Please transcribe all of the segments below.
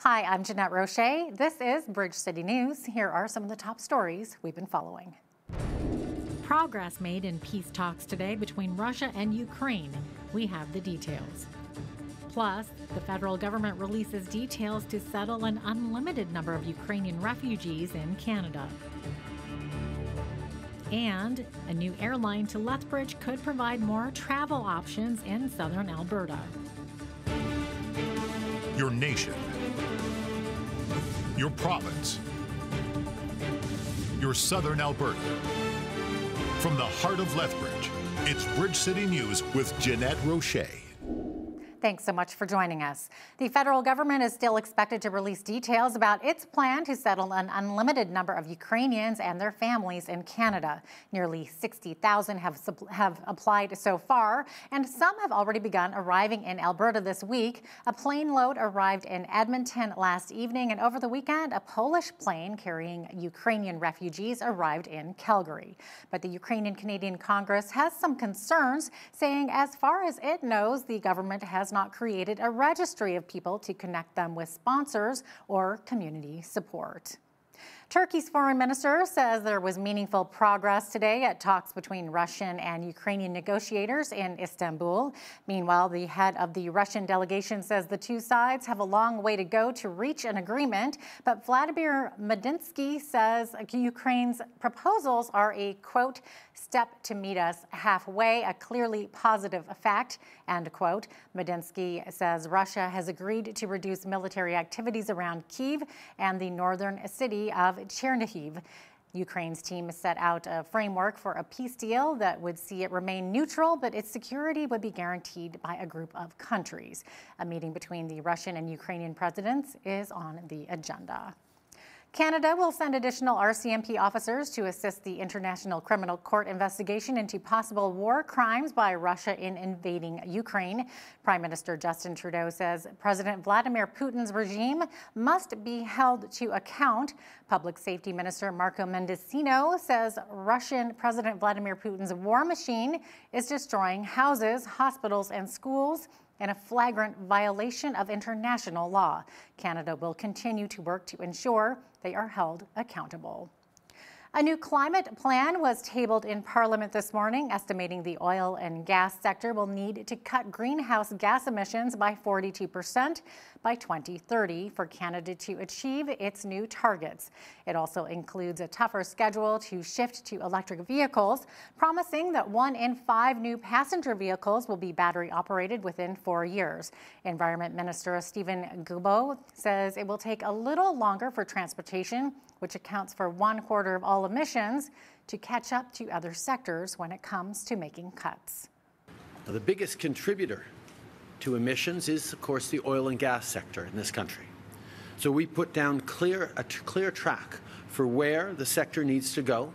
Hi, I'm Jeanette Roche. This is Bridge City News. Here are some of the top stories we've been following. Progress made in peace talks today between Russia and Ukraine. We have the details. Plus, the federal government releases details to settle an unlimited number of Ukrainian refugees in Canada. And a new airline to Lethbridge could provide more travel options in southern Alberta. Your nation, your province, your southern Alberta. From the heart of Lethbridge, it's Bridge City News with Jeanette Roche. Thanks so much for joining us. The federal government is still expected to release details about its plan to settle an unlimited number of Ukrainians and their families in Canada. Nearly 60,000 have applied so far, and some have already begun arriving in Alberta this week. A plane load arrived in Edmonton last evening, and over the weekend, a Polish plane carrying Ukrainian refugees arrived in Calgary. But the Ukrainian-Canadian Congress has some concerns, saying as far as it knows, the government has not created a registry of people to connect them with sponsors or community support. Turkey's foreign minister says there was meaningful progress today at talks between Russian and Ukrainian negotiators in Istanbul. Meanwhile, the head of the Russian delegation says the two sides have a long way to go to reach an agreement, but Vladimir Medinsky says Ukraine's proposals are a, quote, step to meet us halfway, a clearly positive fact, end quote. Medinsky says Russia has agreed to reduce military activities around Kyiv and the northern city of Chernihiv. Ukraine's team set out a framework for a peace deal that would see it remain neutral, but its security would be guaranteed by a group of countries. A meeting between the Russian and Ukrainian presidents is on the agenda. Canada will send additional RCMP officers to assist the International Criminal Court investigation into possible war crimes by Russia in invading Ukraine. Prime Minister Justin Trudeau says President Vladimir Putin's regime must be held to account. Public Safety Minister Marco Mendicino says Russian President Vladimir Putin's war machine is destroying houses, hospitals, and schools in a flagrant violation of international law. Canada will continue to work to ensure they are held accountable. A new climate plan was tabled in Parliament this morning, estimating the oil and gas sector will need to cut greenhouse gas emissions by 42% by 2030 for Canada to achieve its new targets. It also includes a tougher schedule to shift to electric vehicles, promising that 1 in 5 new passenger vehicles will be battery operated within 4 years. Environment Minister Stephen Guilbeault says it will take a little longer for transportation, which accounts for 1/4 of all emissions, to catch up to other sectors when it comes to making cuts. Now, the biggest contributor to emissions is, of course, the oil and gas sector in this country. So we put down a clear track for where the sector needs to go.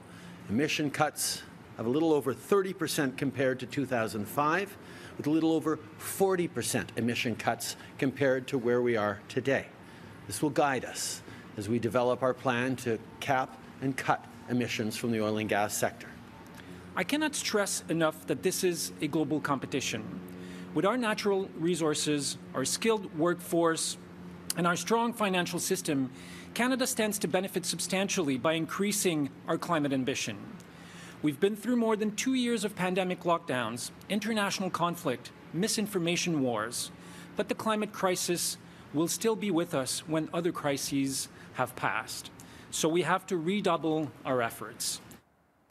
Emission cuts of a little over 30% compared to 2005, with a little over 40% emission cuts compared to where we are today. This will guide us as we develop our plan to cap and cut emissions from the oil and gas sector. I cannot stress enough that this is a global competition. With our natural resources, our skilled workforce, and our strong financial system, Canada stands to benefit substantially by increasing our climate ambition. We've been through more than 2 years of pandemic lockdowns, international conflict, misinformation wars, but the climate crisis will still be with us when other crises have passed. So we have to redouble our efforts.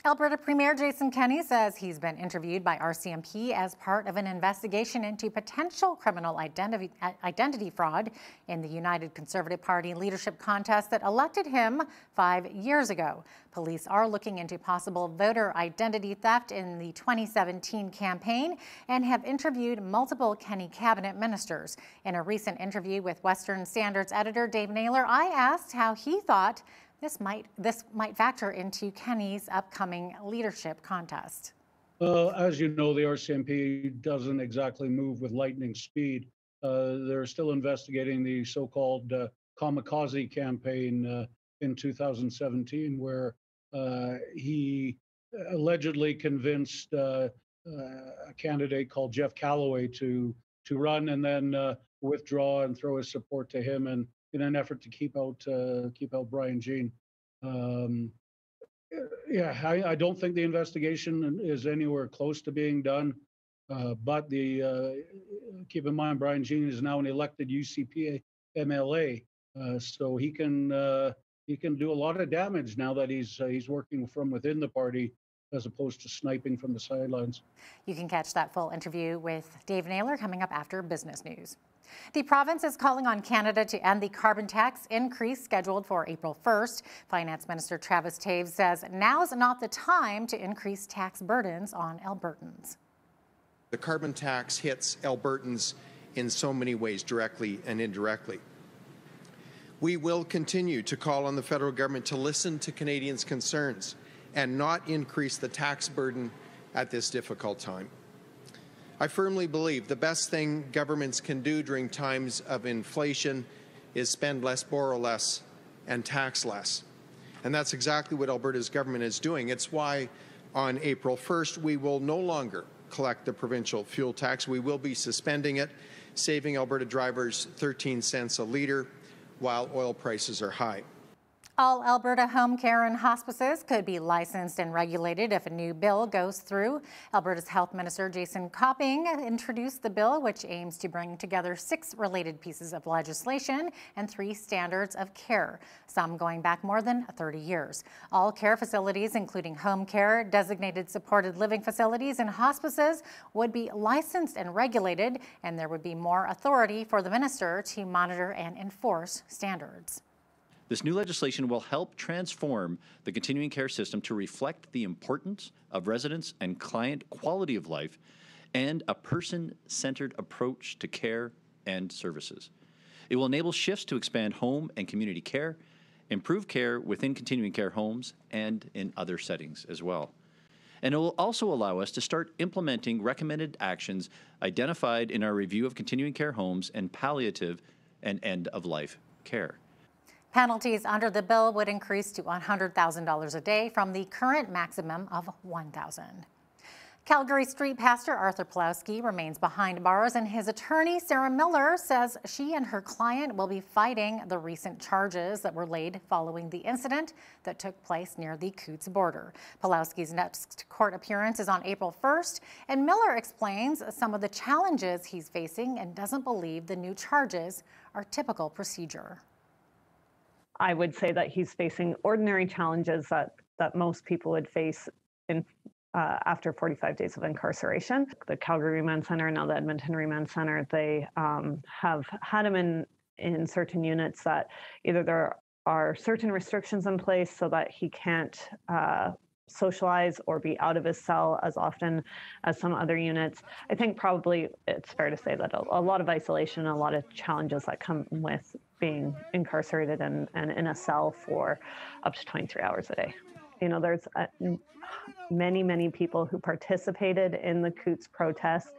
Alberta Premier Jason Kenney says he's been interviewed by RCMP as part of an investigation into potential criminal identity fraud in the United Conservative Party leadership contest that elected him 5 years ago. Police are looking into possible voter identity theft in the 2017 campaign and have interviewed multiple Kenney cabinet ministers. In a recent interview with Western Standards editor Dave Naylor, I asked how he thought this might factor into Kenney's upcoming leadership contest. Well, as you know, the RCMP doesn't exactly move with lightning speed. They're still investigating the so-called kamikaze campaign in 2017, where he allegedly convinced a candidate called Jeff Callaway to run and then withdraw and throw his support to him. And in an effort to keep out Brian Jean. I don't think the investigation is anywhere close to being done. But keep in mind, Brian Jean is now an elected UCP MLA, so he can do a lot of damage now that he's working from within the party as opposed to sniping from the sidelines. You can catch that full interview with Dave Naylor coming up after business news. The province is calling on Canada to end the carbon tax increase scheduled for April 1st. Finance Minister Travis Toews says now's not the time to increase tax burdens on Albertans. The carbon tax hits Albertans in so many ways, directly and indirectly. We will continue to call on the federal government to listen to Canadians' concerns and not increase the tax burden at this difficult time. I firmly believe the best thing governments can do during times of inflation is spend less, borrow less, and tax less. And that's exactly what Alberta's government is doing. It's why on April 1st, we will no longer collect the provincial fuel tax. We will be suspending it, saving Alberta drivers 13 cents a litre while oil prices are high. All Alberta home care and hospices could be licensed and regulated if a new bill goes through. Alberta's Health Minister Jason Copping introduced the bill, which aims to bring together 6 related pieces of legislation and 3 standards of care, some going back more than 30 years. All care facilities, including home care, designated supported living facilities, and hospices, would be licensed and regulated, and there would be more authority for the minister to monitor and enforce standards. This new legislation will help transform the continuing care system to reflect the importance of residents and client quality of life and a person-centered approach to care and services. It will enable shifts to expand home and community care, improve care within continuing care homes and in other settings as well. And it will also allow us to start implementing recommended actions identified in our review of continuing care homes and palliative and end-of-life care. Penalties under the bill would increase to $100,000 a day from the current maximum of $1,000. Calgary Street Pastor Arthur Pawlowski remains behind bars, and his attorney, Sarah Miller, says she and her client will be fighting the recent charges that were laid following the incident that took place near the Coutts border. Pawlowski's next court appearance is on April 1st, and Miller explains some of the challenges he's facing and doesn't believe the new charges are typical procedure. I would say that he's facing ordinary challenges that most people would face after 45 days of incarceration. The Calgary Remand Centre, now the Edmonton Remand Centre, they have had him in certain units that either there are certain restrictions in place so that he can't socialize or be out of his cell as often as some other units. I think probably it's fair to say that a lot of isolation, a lot of challenges that come with being incarcerated and in a cell for up to 23 hours a day. You know, there's many people who participated in the Coutts protests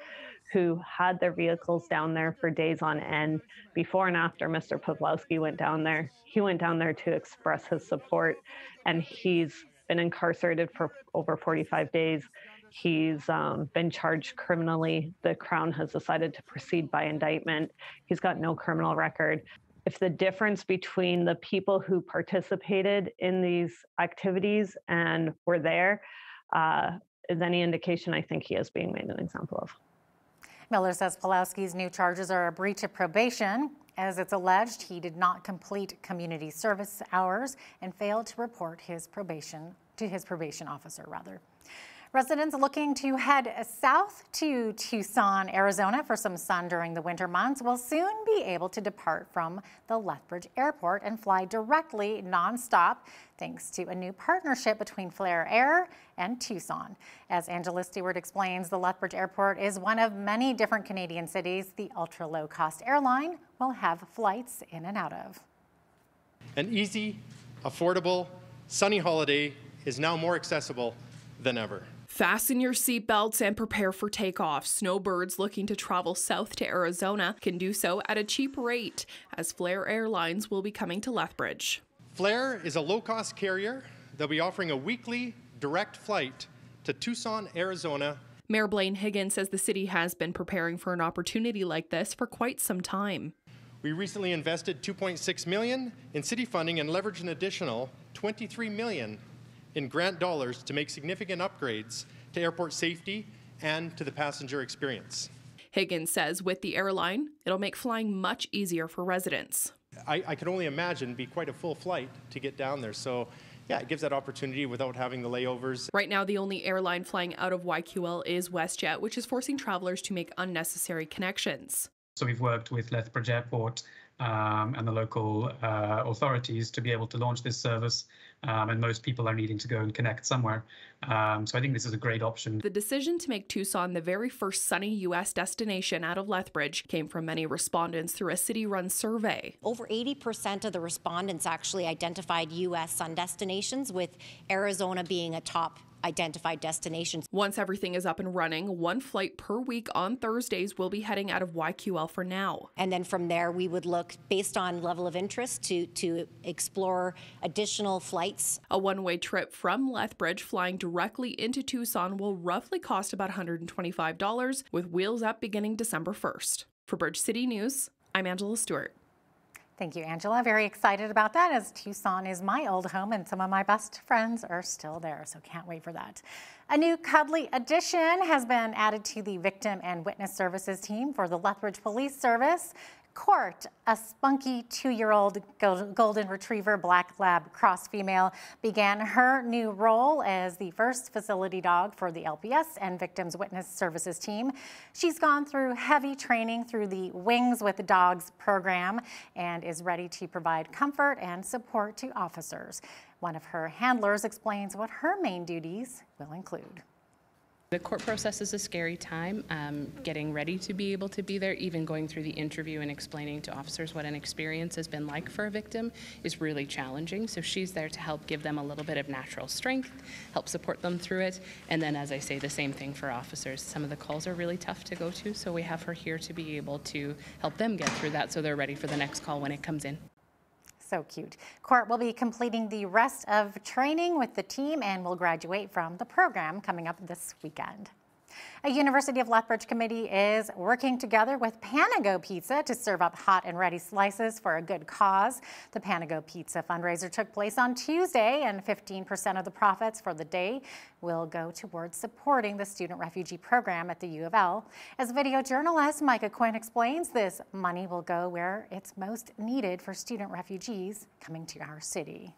who had their vehicles down there for days on end. Before and after Mr. Pawlowski went down there, he went down there to express his support, and he's been incarcerated for over 45 days. He's been charged criminally. The Crown has decided to proceed by indictment. He's got no criminal record. If the difference between the people who participated in these activities and were there is any indication, I think he is being made an example of. Miller says Pawlowski's new charges are a breach of probation, as it's alleged he did not complete community service hours and failed to report his probation officer. Residents looking to head south to Tucson, Arizona for some sun during the winter months will soon be able to depart from the Lethbridge Airport and fly directly nonstop thanks to a new partnership between Flair Air and Tucson. As Angela Stewart explains, the Lethbridge Airport is one of many different Canadian cities the ultra-low-cost airline will have flights in and out of. An easy, affordable, sunny holiday is now more accessible than ever. Fasten your seatbelts and prepare for takeoff. Snowbirds looking to travel south to Arizona can do so at a cheap rate, as Flair Airlines will be coming to Lethbridge. Flair is a low-cost carrier that'll be offering a weekly direct flight to Tucson, Arizona. Mayor Blaine Higgins says the city has been preparing for an opportunity like this for quite some time. We recently invested $2.6 million in city funding and leveraged an additional $23 million in grant dollars to make significant upgrades to airport safety and to the passenger experience. Higgins says with the airline, it'll make flying much easier for residents. I can only imagine be quite a full flight to get down there. So yeah, it gives that opportunity without having the layovers. Right now, the only airline flying out of YQL is WestJet, which is forcing travelers to make unnecessary connections. So we've worked with Lethbridge Airport and the local authorities to be able to launch this service, and most people are needing to go and connect somewhere. So I think this is a great option. The decision to make Tucson the very first sunny U.S. destination out of Lethbridge came from many respondents through a city-run survey. Over 80% of the respondents actually identified U.S. sun destinations, with Arizona being a top identified destinations. Once everything is up and running, one flight per week on Thursdays will be heading out of YQL for now. And then from there, we would look, based on level of interest, to explore additional flights. A one-way trip from Lethbridge flying directly into Tucson will roughly cost about $125, with wheels up beginning December 1st. For Bridge City News, I'm Angela Stewart. Thank you, Angela. Very excited about that, as Tucson is my old home and some of my best friends are still there, so can't wait for that. A new cuddly addition has been added to the Victim and Witness Services team for the Lethbridge Police Service. Court, a spunky 2-year-old golden retriever black lab cross female, began her new role as the first facility dog for the LPS and Victims Witness Services team. She's gone through heavy training through the Wings with Dogs program and is ready to provide comfort and support to officers. One of her handlers explains what her main duties will include. The court process is a scary time. Getting ready to be able to be there, even going through the interview and explaining to officers what an experience has been like for a victim is really challenging. So she's there to help give them a little bit of natural strength, help support them through it. And then, as I say, the same thing for officers. Some of the calls are really tough to go to, so we have her here to be able to help them get through that so they're ready for the next call when it comes in. So cute. Court will be completing the rest of training with the team and will graduate from the program coming up this weekend. A University of Lethbridge committee is working together with Panago Pizza to serve up hot and ready slices for a good cause. The Panago Pizza fundraiser took place on Tuesday, and 15% of the profits for the day will go towards supporting the student refugee program at the U of L. As video journalist Micah Quinn explains, this money will go where it's most needed for student refugees coming to our city.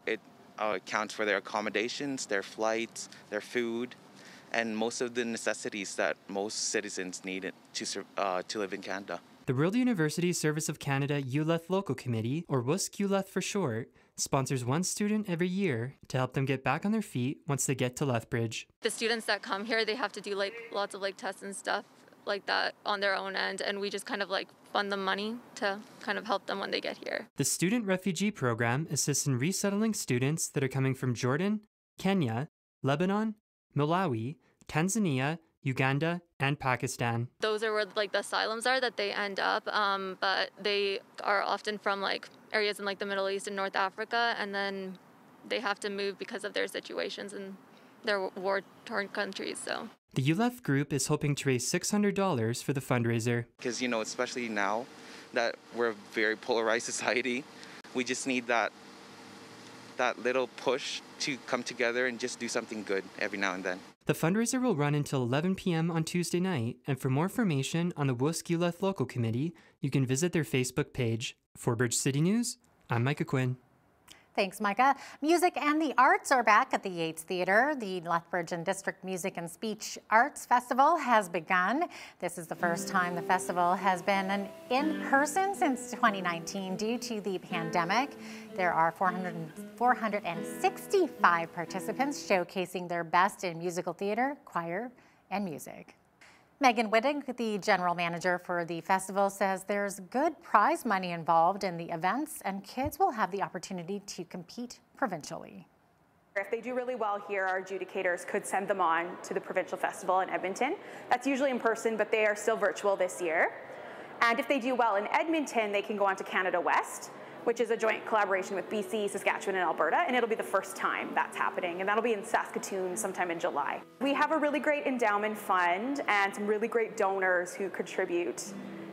It accounts for their accommodations, their flights, their food, and most of the necessities that most citizens need to live in Canada. The World University Service of Canada ULETH Local Committee, or WUSC ULETH for short, sponsors one student every year to help them get back on their feet once they get to Lethbridge. The students that come here, they have to do lots of tests and stuff like that on their own end, and we just kind of fund them money to kind of help them when they get here. The Student Refugee Program assists in resettling students that are coming from Jordan, Kenya, Lebanon, Malawi, Tanzania, Uganda, and Pakistan. Those are where the asylums are that they end up, but they are often from areas in the Middle East and North Africa, and then they have to move because of their situations in their war-torn countries. So the ULETH group is hoping to raise $600 for the fundraiser. Because, especially now that we're a very polarized society, we just need that little push to come together and just do something good every now and then. The fundraiser will run until 11 p.m. on Tuesday night, and for more information on the WUSC ULETH Local Committee, you can visit their Facebook page. For Bridge City News, I'm Micah Quinn. Thanks, Micah. Music and the arts are back at the Yates Theatre. The Lethbridge and District Music and Speech Arts Festival has begun. This is the first time the festival has been in-person since 2019 due to the pandemic. There are 465 participants showcasing their best in musical theater, choir, and music. Megan Wittig, the general manager for the festival, says there's good prize money involved in the events and kids will have the opportunity to compete provincially. If they do really well here, our adjudicators could send them on to the provincial festival in Edmonton. That's usually in person, but they are still virtual this year. And if they do well in Edmonton, they can go on to Canada West, which is a joint collaboration with BC, Saskatchewan, and Alberta, and it'll be the first time that's happening, and that'll be in Saskatoon sometime in July. We have a really great endowment fund and some really great donors who contribute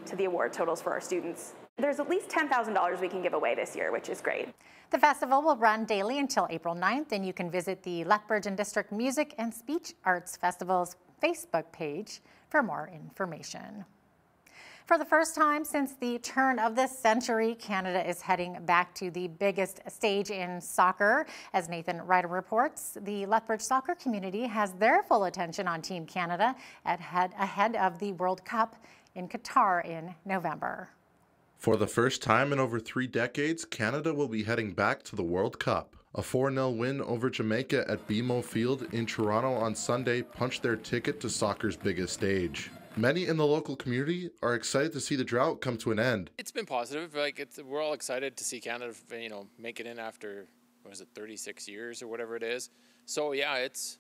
to the award totals for our students. There's at least $10,000 we can give away this year, which is great. The festival will run daily until April 9th, and you can visit the Lethbridge and District Music and Speech Arts Festival's Facebook page for more information. For the first time since the turn of this century, Canada is heading back to the biggest stage in soccer. As Nathan Ryder reports, the Lethbridge soccer community has their full attention on Team Canada ahead of the World Cup in Qatar in November. For the first time in over 3 decades, Canada will be heading back to the World Cup. A 4-0 win over Jamaica at BMO Field in Toronto on Sunday punched their ticket to soccer's biggest stage. Many in the local community are excited to see the drought come to an end. It's been positive. We're all excited to see Canada, make it in after 36 years or whatever it is. So yeah, it's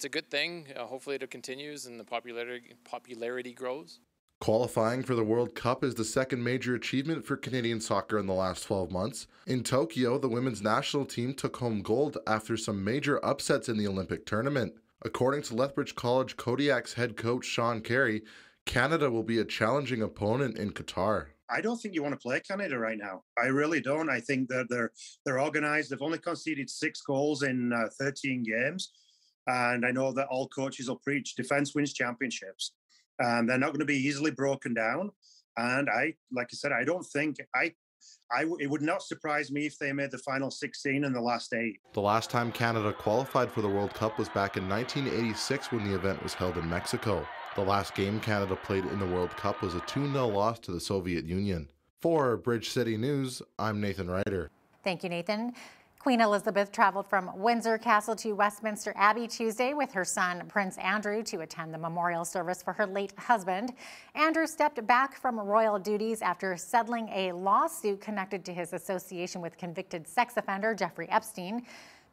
a good thing. Hopefully it continues and the popularity grows. Qualifying for the World Cup is the second major achievement for Canadian soccer in the last 12 months. In Tokyo, the women's national team took home gold after some major upsets in the Olympic tournament. According to Lethbridge College Kodiak's head coach Sean Carey, Canada will be a challenging opponent in Qatar. I don't think you want to play Canada right now. I really don't. I think that they're organized. They've only conceded 6 goals in 13 games. And I know that all coaches will preach defense wins championships. They're not going to be easily broken down. And like I said, I don't think it would not surprise me if they made the final 16 in the last 8. The last time Canada qualified for the World Cup was back in 1986 when the event was held in Mexico. The last game Canada played in the World Cup was a 2-0 loss to the Soviet Union. For Bridge City News, I'm Nathan Ryder. Thank you, Nathan. Queen Elizabeth traveled from Windsor Castle to Westminster Abbey Tuesday with her son, Prince Andrew, to attend the memorial service for her late husband. Andrew stepped back from royal duties after settling a lawsuit connected to his association with convicted sex offender Jeffrey Epstein.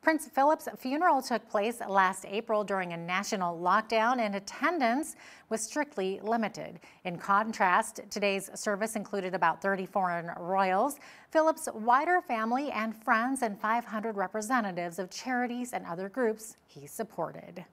Prince Philip's funeral took place last April during a national lockdown, and attendance was strictly limited. In contrast, today's service included about 30 foreign royals, Philip's wider family and friends, and 500 representatives of charities and other groups he supported.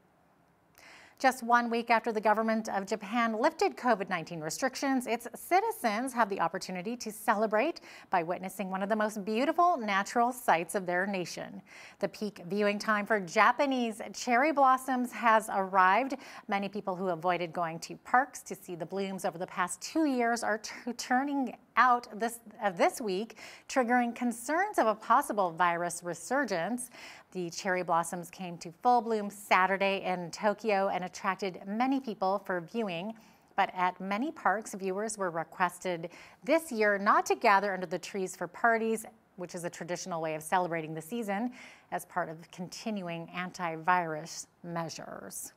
Just 1 week after the government of Japan lifted COVID-19 restrictions, its citizens have the opportunity to celebrate by witnessing one of the most beautiful natural sights of their nation. The peak viewing time for Japanese cherry blossoms has arrived. Many people who avoided going to parks to see the blooms over the past 2 years are turning out this week, triggering concerns of a possible virus resurgence. The cherry blossoms came to full bloom Saturday in Tokyo and attracted many people for viewing. But at many parks, viewers were requested this year not to gather under the trees for parties, which is a traditional way of celebrating the season, as part of continuing antivirus measures.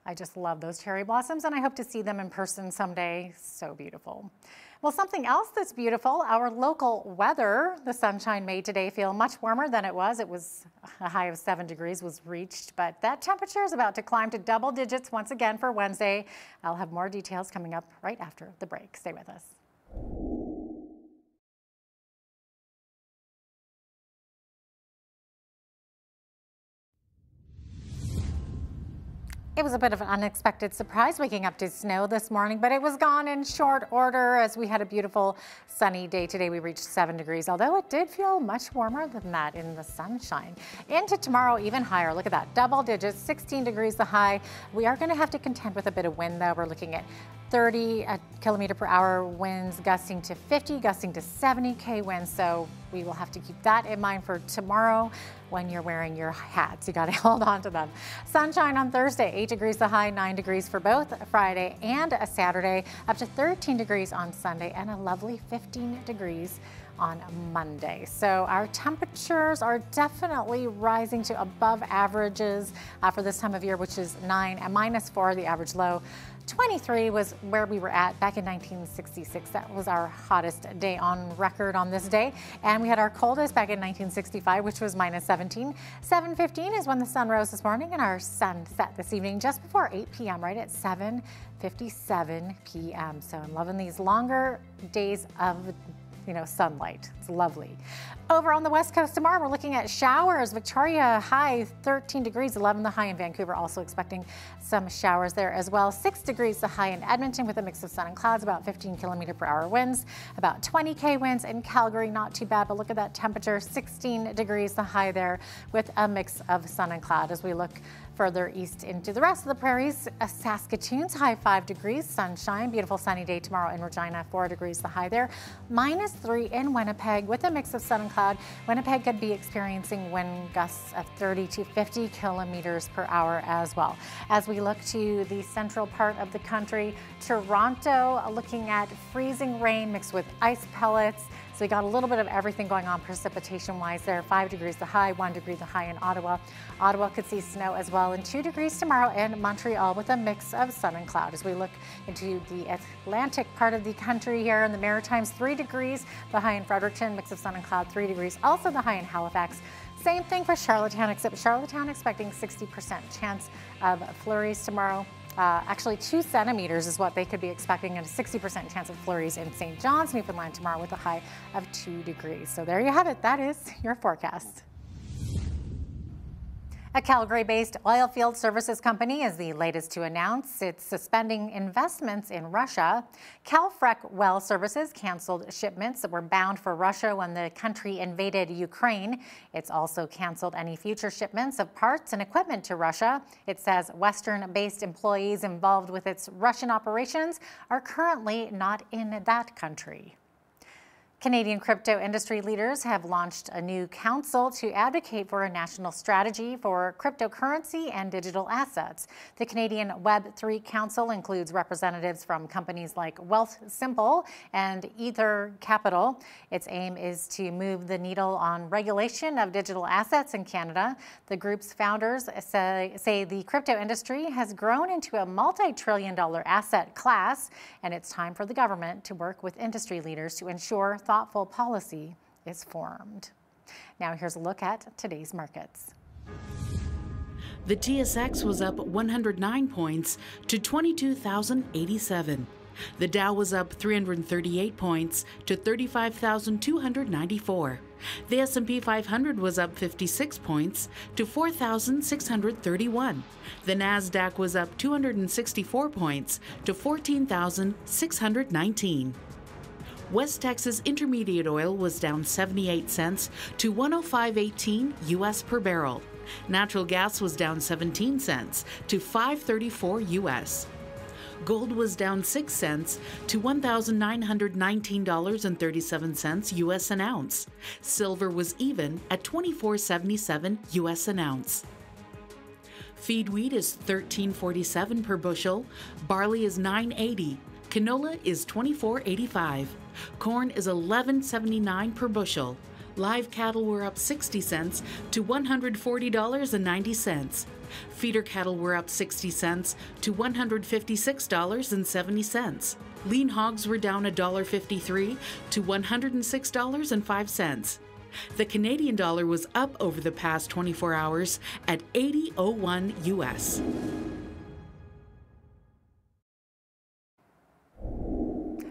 I just love those cherry blossoms, and I hope to see them in person someday. So beautiful. Well, something else that's beautiful, our local weather. The sunshine made today feel much warmer than it was. It was a high of 7 degrees was reached, but that temperature is about to climb to double digits once again for Wednesday. I'll have more details coming up right after the break. Stay with us. It was a bit of an unexpected surprise waking up to snow this morning, but it was gone in short order as we had a beautiful sunny day today. We reached 7 degrees, although it did feel much warmer than that in the sunshine. Into tomorrow, even higher. Look at that, double digits, 16 degrees the high. We are going to have to contend with a bit of wind, though. We're looking at 30 kilometer per hour winds gusting to 50, gusting to 70 winds. So we will have to keep that in mind for tomorrow when you're wearing your hats. You got to hold on to them. Sunshine on Thursday, 8 degrees the high, 9 degrees for both Friday and a Saturday, up to 13 degrees on Sunday, and a lovely 15 degrees on Monday. So our temperatures are definitely rising to above averages for this time of year, which is 9 and -4, the average low. 23 was where we were at back in 1966. That was our hottest day on record on this day. And we had our coldest back in 1965, which was -17. 7:15 is when the sun rose this morning, and our sun set this evening just before 8 p.m., right at 7:57 p.m. So I'm loving these longer days of sunlight. It's lovely. Over on the west coast tomorrow, we're looking at showers. Victoria high 13 degrees, 11 the high in Vancouver, also expecting some showers there as well. 6 degrees the high in Edmonton with a mix of sun and clouds, about 15 km/h winds, about 20 winds in Calgary, not too bad, but look at that temperature, 16 degrees the high there with a mix of sun and cloud. As we look further east into the rest of the prairies, Saskatoon's high 5 degrees, sunshine, beautiful sunny day tomorrow in Regina, 4 degrees the high there, -3 in Winnipeg with a mix of sun and cloud. Winnipeg could be experiencing wind gusts of 30 to 50 km/h as well. As we look to the central part of the country, Toronto looking at freezing rain mixed with ice pellets. So we got a little bit of everything going on precipitation-wise there. 5 degrees the high, 1 degree the high in Ottawa. Ottawa could see snow as well, and 2 degrees tomorrow in Montreal with a mix of sun and cloud. As we look into the Atlantic part of the country here in the Maritimes, 3 degrees the high in Fredericton, mix of sun and cloud, 3 degrees. Also the high in Halifax. Same thing for Charlottetown, except Charlottetown expecting 60% chance of flurries tomorrow. Actually, 2 centimeters is what they could be expecting, and a 60% chance of flurries in St. John's, Newfoundland tomorrow with a high of 2 degrees. So there you have it. That is your forecast. A Calgary-based oilfield services company is the latest to announce it's suspending investments in Russia. Calfrec Well Services canceled shipments that were bound for Russia when the country invaded Ukraine. It's also canceled any future shipments of parts and equipment to Russia. It says Western-based employees involved with its Russian operations are currently not in that country. Canadian crypto industry leaders have launched a new council to advocate for a national strategy for cryptocurrency and digital assets. The Canadian Web3 Council includes representatives from companies like Wealthsimple and Ether Capital. Its aim is to move the needle on regulation of digital assets in Canada. The group's founders say the crypto industry has grown into a multi-trillion-dollar asset class, and it's time for the government to work with industry leaders to ensure thoughtful policy is formed. Now here's a look at today's markets. The TSX was up 109 points to 22,087. The Dow was up 338 points to 35,294. The S&P 500 was up 56 points to 4,631. The Nasdaq was up 264 points to 14,619. West Texas Intermediate oil was down 78 cents to 105.18 U.S. per barrel. Natural gas was down 17 cents to 5.34 U.S. Gold was down 6 cents to $1,919.37 U.S. an ounce. Silver was even at $24.77 U.S. an ounce. Feed wheat is $13.47 per bushel. Barley is $9.80. Canola is $24.85. Corn is $11.79 per bushel. Live cattle were up 60 cents to $140.90. Feeder cattle were up 60 cents to $156.70. Lean hogs were down $1.53 to $106.05. The Canadian dollar was up over the past 24 hours at 80.01 U.S.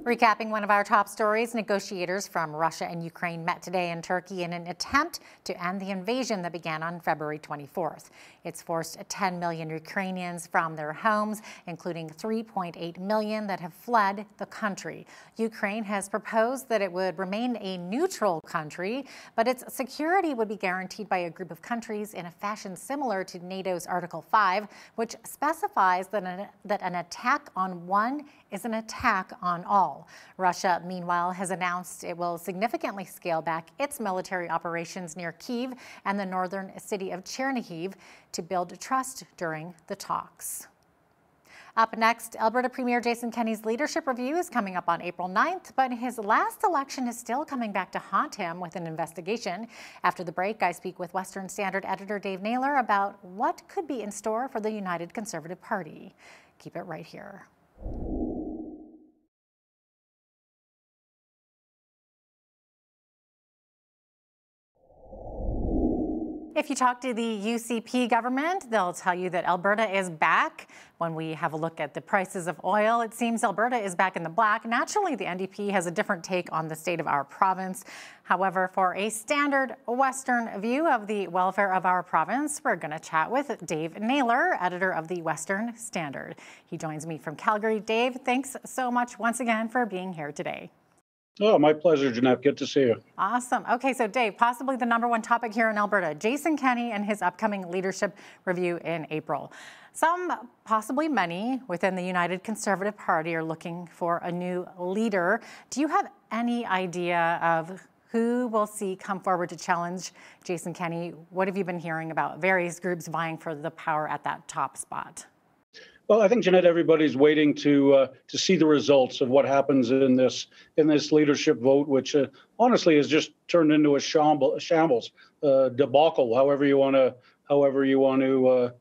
Recapping one of our top stories, negotiators from Russia and Ukraine met today in Turkey in an attempt to end the invasion that began on February 24th. It's forced 10 million Ukrainians from their homes, including 3.8 million that have fled the country. Ukraine has proposed that it would remain a neutral country, but its security would be guaranteed by a group of countries in a fashion similar to NATO's Article 5, which specifies that an attack on one is an attack on all. Russia, meanwhile, has announced it will significantly scale back its military operations near Kyiv and the northern city of Chernihiv to build trust during the talks. Up next, Alberta Premier Jason Kenney's leadership review is coming up on April 9th, but his last election is still coming back to haunt him with an investigation. After the break, I speak with Western Standard editor Dave Naylor about what could be in store for the United Conservative Party. Keep it right here. If you talk to the UCP government, they'll tell you that Alberta is back. When we have a look at the prices of oil, it seems Alberta is back in the black. Naturally, the NDP has a different take on the state of our province. However, for a standard Western view of the welfare of our province, we're going to chat with Dave Naylor, editor of the Western Standard. He joins me from Calgary. Dave, thanks so much once again for being here today. Oh, my pleasure, Jeanette. Good to see you. Awesome. Okay, so Dave, possibly the #1 topic here in Alberta, Jason Kenney and his upcoming leadership review in April. Some, possibly many, within the United Conservative Party are looking for a new leader. Do you have any idea of who we'll see come forward to challenge Jason Kenney? What have you been hearing about various groups vying for the power at that top spot? Well, I think, Jeanette, everybody's waiting to see the results of what happens in this leadership vote, which honestly has just turned into a shambles, debacle, however you want to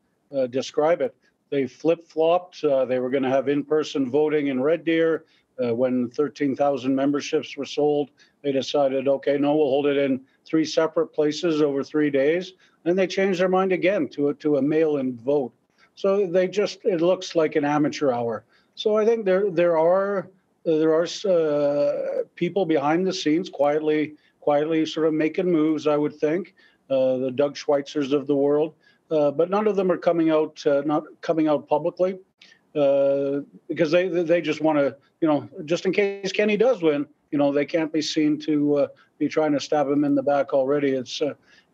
describe it. They flip-flopped. They were going to have in-person voting in Red Deer. When 13,000 memberships were sold, they decided, okay, no, we'll hold it in 3 separate places over 3 days. And they changed their mind again to a mail-in vote. So it looks like an amateur hour. So I think there are people behind the scenes quietly sort of making moves, I would think, the Doug Schweitzers of the world, but none of them are not coming out publicly because they just want to, just in case Kenney does win, they can't be seen to be trying to stab him in the back already. It's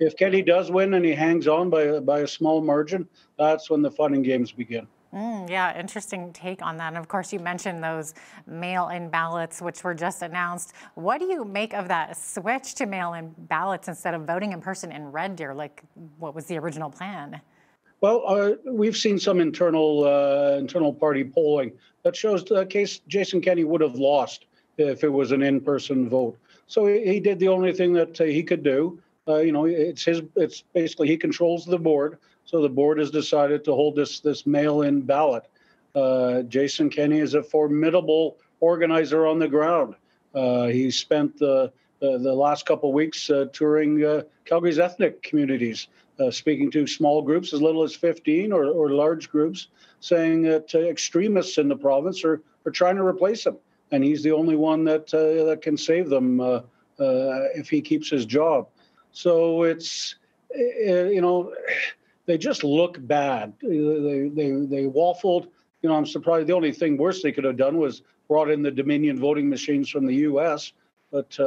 if Kenney does win and he hangs on by a small margin, that's when the fun and games begin. Yeah, interesting take on that. And of course, you mentioned those mail-in ballots, which were just announced. What do you make of that switch to mail-in ballots instead of voting in person in Red Deer? Like, what was the original plan? Well, we've seen some internal party polling that shows the case Jason Kenney would have lost if it was an in-person vote. So he did the only thing that he could do. It's basically he controls the board. So the board has decided to hold this mail-in ballot. Jason Kenney is a formidable organizer on the ground. He spent the last couple of weeks touring Calgary's ethnic communities, speaking to small groups as little as 15 or large groups, saying that extremists in the province are trying to replace him. And he's the only one that can save them if he keeps his job. So it's, they just look bad. They waffled. I'm surprised. The only thing worse they could have done was brought in the Dominion voting machines from the U.S. But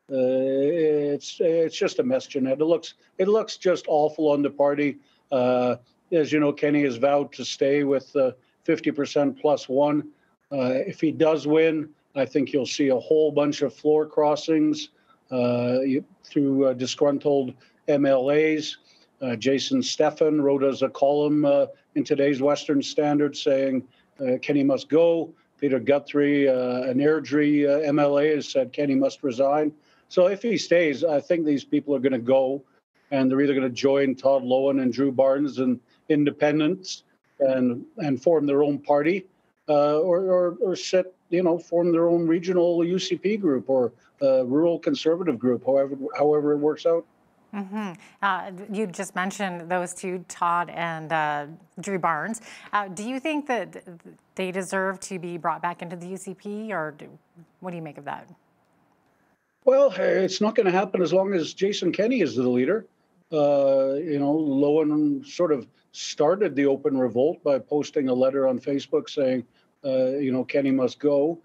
it's just a mess, Jeanette. It looks just awful on the party. As you know, Kenney has vowed to stay with 50% plus one. If he does win, I think you'll see a whole bunch of floor crossings through disgruntled MLAs. Jason Steffen wrote us a column in today's Western Standard saying Kenney must go. Peter Guthrie, an Airdrie MLA, has said Kenney must resign. So if he stays, I think these people are going to go, and they're either going to join Todd Loewen and Drew Barnes and independents and form their own party, or form their own regional UCP group or rural conservative group, however it works out. You just mentioned those two, Todd and Drew Barnes. Do you think that they deserve to be brought back into the UCP, or what do you make of that? Well, it's not going to happen as long as Jason Kenney is the leader. Loewen sort of started the open revolt by posting a letter on Facebook saying, Kenney must go.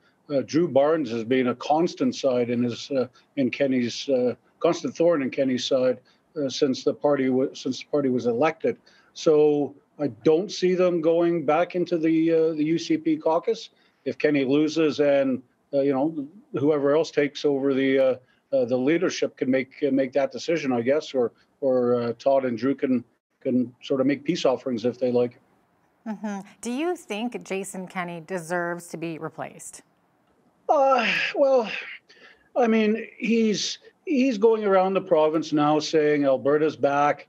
Drew Barnes has been a constant side in Kenney's constant thorn in Kenney's side since the party was elected. So I don't see them going back into the UCP caucus. If Kenney loses and whoever else takes over the leadership can make that decision, I guess, or Todd and Drew can sort of make peace offerings if they like. Do you think Jason Kenney deserves to be replaced? Well, I mean, he's going around the province now saying Alberta's back,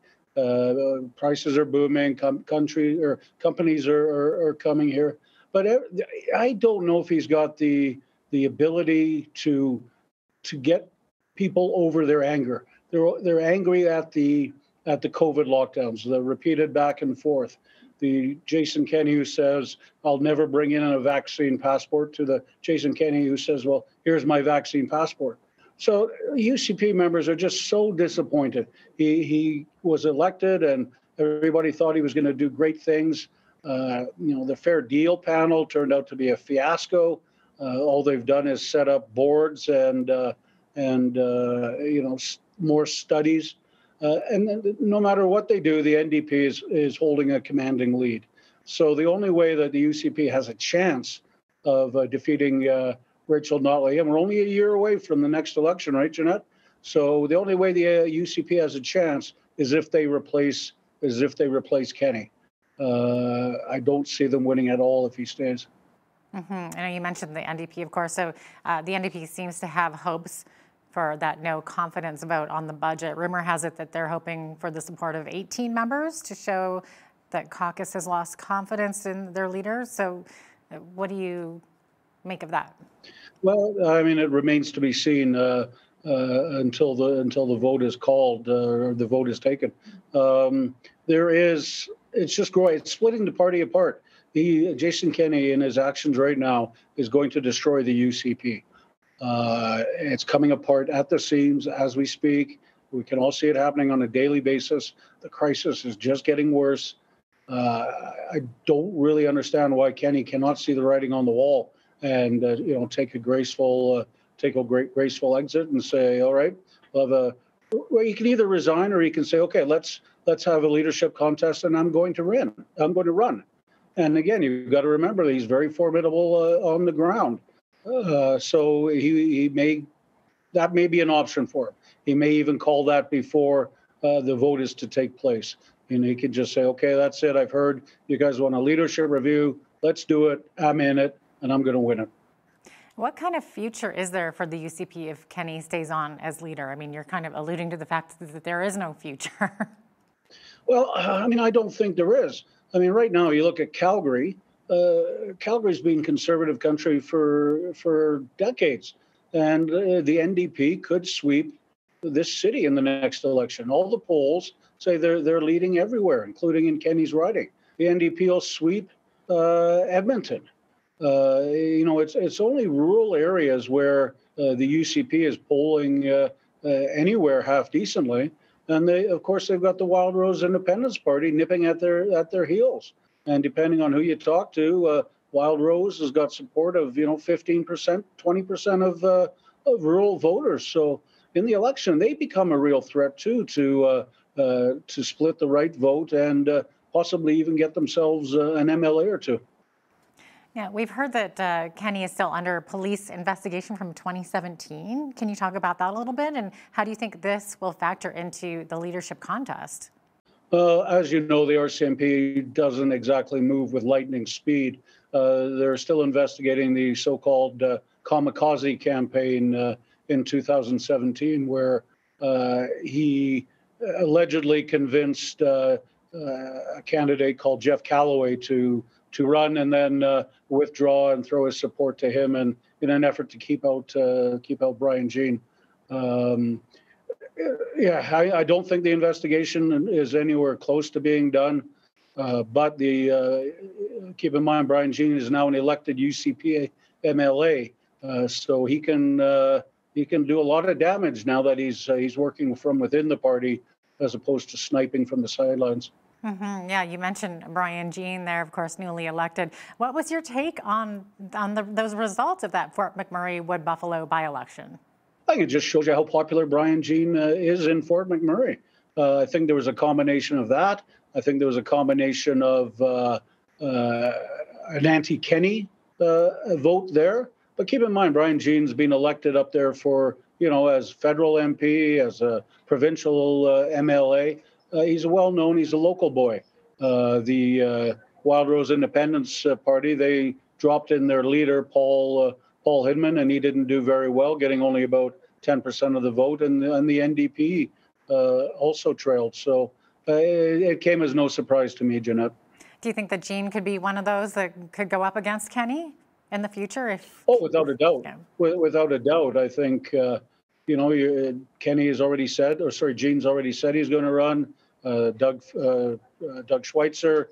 prices are booming, companies are coming here. But I don't know if he's got the ability to get people over their anger. They're angry at the at the COVID lockdowns, the repeated back and forth. The Jason Kenney who says, I'll never bring in a vaccine passport, to the Jason Kenney who says, well, here's my vaccine passport. So UCP members are just so disappointed. He was elected and everybody thought he was going to do great things. The Fair Deal panel turned out to be a fiasco. All they've done is set up boards and more studies. And no matter what they do, the NDP is holding a commanding lead. So the only way that the UCP has a chance of defeating Rachel Notley, and we're only a year away from the next election, right, Jeanette? So the only way the UCP has a chance is if they replace Kenney. I don't see them winning at all if he stays. I know you mentioned the NDP, of course. So the NDP seems to have hopes for that no confidence vote on the budget. Rumor has it that they're hoping for the support of 18 members to show that caucus has lost confidence in their leader. So what do you make of that? Well, I mean, it remains to be seen until the vote is called or the vote is taken. It's just growing. It's splitting the party apart. Jason Kenney, in his actions right now, is going to destroy the UCP. It's coming apart at the seams as we speak. We can all see it happening on a daily basis. The crisis is just getting worse. I don't really understand why Kenney cannot see the writing on the wall and take a graceful exit and say, all right, well, you can either resign or you can say, okay, let's have a leadership contest and I'm going to run. And again, you've got to remember that he's very formidable on the ground. So that may be an option for him. He may even call that before the vote is to take place. And he could just say, okay, that's it. I've heard you guys want a leadership review. Let's do it. I'm in it and I'm going to win it. What kind of future is there for the UCP if Kenney stays on as leader? I mean, you're kind of alluding to the fact that there is no future. Well, I mean, I don't think there is. I mean, right now, you look at Calgary. Calgary's been conservative country for decades, and the NDP could sweep this city in the next election. All the polls say they're leading everywhere, including in Kenney's riding. The NDP will sweep Edmonton. It's only rural areas where the UCP is polling anywhere half decently. And of course, they've got the Wild Rose Independence Party nipping at their heels. And depending on who you talk to, Wild Rose has got support of 15%, 20% of rural voters. So in the election, they become a real threat too to split the right vote and possibly even get themselves an MLA or two. Yeah, we've heard that Kenney is still under police investigation from 2017. Can you talk about that a little bit? And how do you think this will factor into the leadership contest? As you know, the RCMP doesn't exactly move with lightning speed. They're still investigating the so-called kamikaze campaign in 2017, where he allegedly convinced a candidate called Jeff Callaway to run and then withdraw and throw his support to him, and in an effort to keep out Brian Jean. I don't think the investigation is anywhere close to being done. But keep in mind, Brian Jean is now an elected UCP MLA, so he can do a lot of damage now that he's working from within the party as opposed to sniping from the sidelines. Yeah, you mentioned Brian Jean there, of course, newly elected. What was your take on those results of that Fort McMurray Wood Buffalo by-election? I think it just shows you how popular Brian Jean is in Fort McMurray. I think there was a combination of that. I think there was a combination of an anti-Kenney vote there. But keep in mind, Brian Jean's been elected up there for, as federal MP, as a provincial MLA. He's well-known. He's a local boy. The Wild Rose Independence Party, they dropped in their leader, Paul Hindman, and he didn't do very well, getting only about 10% of the vote. And the NDP also trailed. So it came as no surprise to me, Jeanette. Do you think that Jean could be one of those that could go up against Kenney in the future? Without a doubt. Yeah. Without a doubt. I think, Kenney has already said, Jean's already said he's going to run. Doug Schweitzer,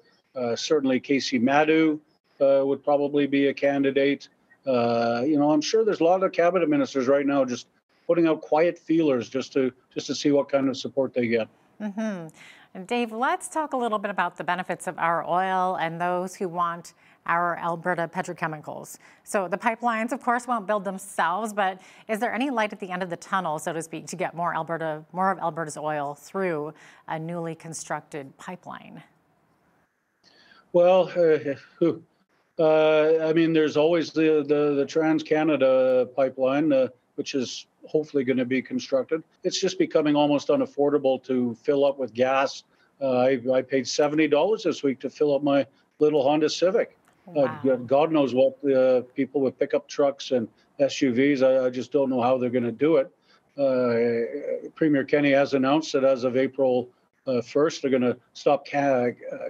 certainly Casey Maddu would probably be a candidate. I'm sure there's a lot of cabinet ministers right now just putting out quiet feelers just to see what kind of support they get. Mm-hmm. And Dave, let's talk a little bit about the benefits of our oil and those who want our Alberta petrochemicals. So the pipelines, of course, won't build themselves, but is there any light at the end of the tunnel, so to speak, to get more of Alberta's oil through a newly constructed pipeline? Well, there's always the Trans-Canada pipeline, which is hopefully going to be constructed. It's just becoming almost unaffordable to fill up with gas. I paid $70 this week to fill up my little Honda Civic. Wow. God knows what people with pickup trucks and SUVs, I just don't know how they're going to do it. Premier Kenney has announced that as of April 1st, they're going to stop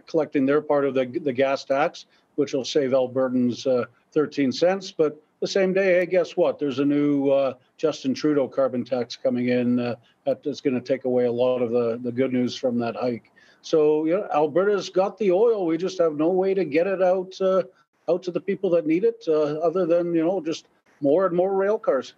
collecting their part of the gas tax, which will save Albertans 13 cents. But the same day, hey, guess what? There's a new Justin Trudeau carbon tax coming in that's going to take away a lot of the good news from that hike. So Alberta's got the oil. We just have no way to get it out to the people that need it, other than just more and more rail cars.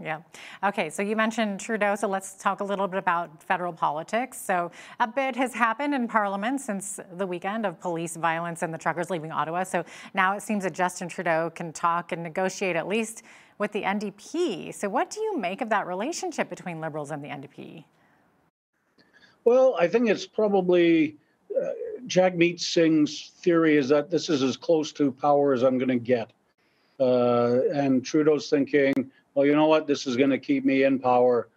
Yeah. Okay, so you mentioned Trudeau, so let's talk a little bit about federal politics. So a bit has happened in Parliament since the weekend of police violence and the truckers leaving Ottawa. So now it seems that Justin Trudeau can talk and negotiate at least with the NDP. So what do you make of that relationship between Liberals and the NDP? Well, I think it's probably Jagmeet Singh's theory is that this is as close to power as I'm going to get. And Trudeau's thinking, well, you know what? This is going to keep me in power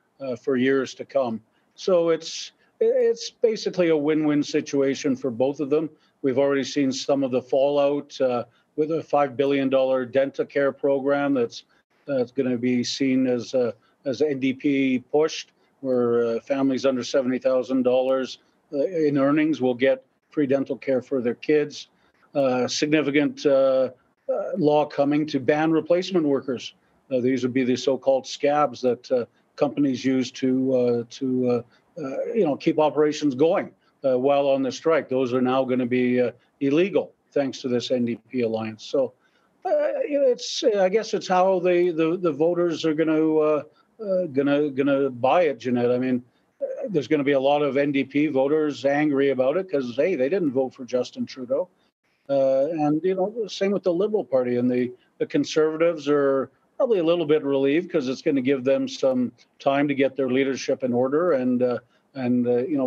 for years to come. So it's basically a win-win situation for both of them. We've already seen some of the fallout with a $5 billion Dentacare program that's going to be seen as NDP pushed, where families under $70,000 in earnings will get free dental care for their kids. Significant law coming to ban replacement workers. These would be the so-called scabs that companies use to keep operations going while on the strike. Those are now going to be illegal thanks to this NDP alliance. So I guess it's how the voters are going to buy it, Jeanette. I mean, there's going to be a lot of NDP voters angry about it because hey, they didn't vote for Justin Trudeau. And same with the Liberal Party, and the Conservatives are probably a little bit relieved because it's going to give them some time to get their leadership in order and